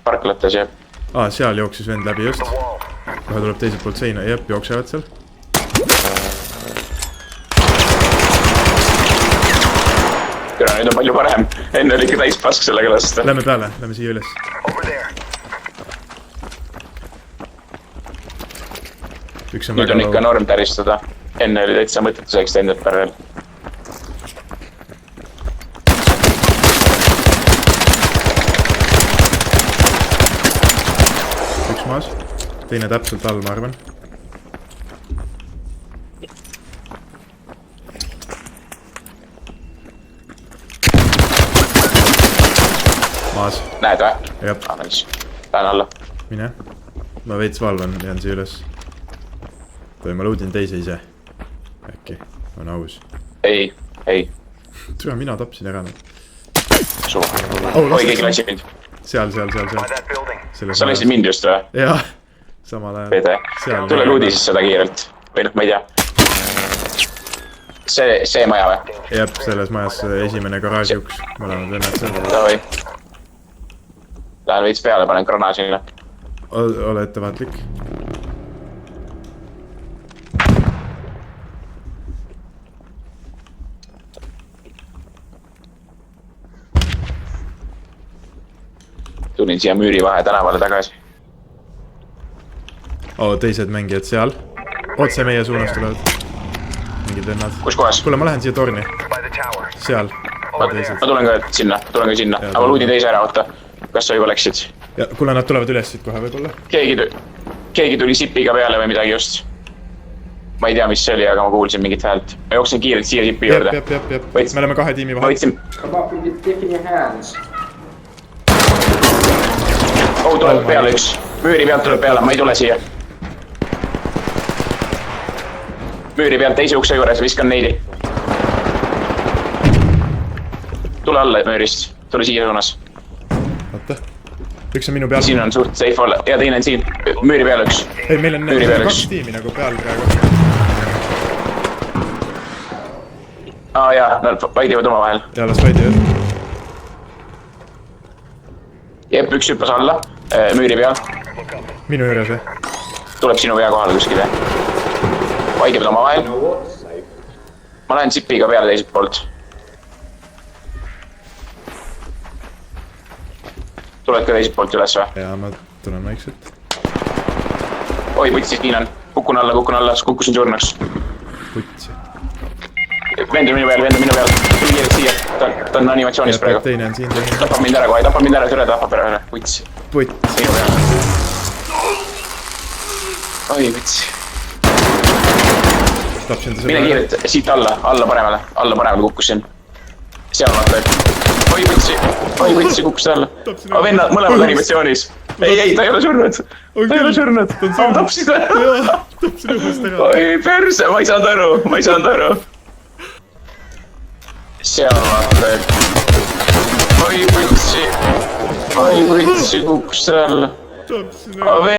parklates, jah. Seal jooksis vend läbi just. Kohe tuleb teiselt poolt seina, jep, jooksevad seal. Küra, nüüd on palju parem. Enne oli ikka täis pask sellega lasta. Lähme peale, lähme siia üles. Nüüd on ikka norm täristada. Enne oli täitsa mõttetuseks teinud pärvel. Üks maas. Teine täpselt all, ma arvan. Maas. Näed või? Jep. Lähen alla. Mine. Ma veits valvan, jään siia üles. Või ma loodin teise ise. Äkki. On aus. Ei. Tule, mina tapsin ära. Suva. Oi, keegi lassi mind. Seal. Sa läksid mind just või? Jah. Samal ajal. Pede. Tule luudi siis seda kiirelt. Või noh, ma ei tea. See maja või? Jep, selles majas esimene garaaži uks. Mõlemad vennad seal. Davai. Lähen veits peale, panen granaasile. Ole ettevaatlik. Tulin siia müüri vahe tänavale tagasi. Teised mängijad seal. Otse meie suunas tulevad. Mingid vennad. Kus kohas? Kuule, ma lähen siia torni. Seal. Ma tulen ka sinna. Aga luudi teise ära, oota. Kas sa juba läksid? Ja, kuule, nad tulevad üles siit kohe võib-olla. Keegi tuli sipiga peale või midagi just. Ma ei tea, mis see oli, aga ma kuulsin mingit häält. Ma jooksin kiirelt siia sipi juurde. Jep. Me oleme 2 tiimi vahel. Tuleb peale üks. Müüri pealt tuleb peale, ma ei tule siia. Müüri pealt teise ukse juures, viskan neidi. Tule alla müürist, tule siia suunas. Oota. Üks on minu peal. Siin on suht safe olla ja teine on siin. Müüri peal üks. Ei, meil on 2 tiimi nagu peal praegu. Jaa, nad vaidivad oma vahel. Ja las vaidivad. Jep, üks hüppas alla, müüri peal. Minu juures või? Tuleb sinu pea kohale kuskile. Vaidivad oma vahel. Ma lähen sipiga peale teiselt poolt. Tuled ka teiselt poolt üles või? Jaa, ma tulen vaikselt. Oi, putsis, siin on. Kukkun alla, kukkusin surnuks. Putsi. Vend on minu peal. Tuli kiirelt siia. Ta on animatsioonis praegu. Teine on siin. Tapab mind ära kohe, süle tapab ära. Putsi. Minu peal. Oi, putsi. Mine kiirelt, siit alla paremale kukkusin. Seal vaata, et... Oi, putsi, kukkusid alla. Vennad, mõlemad animatsioonis. Ei, ta ei ole surnud. Tapsid või? Tapsin õhust ära. Oi, perse, ma ei saanud aru. Seal vaata, et... Oi, putsi, kukkusid alla.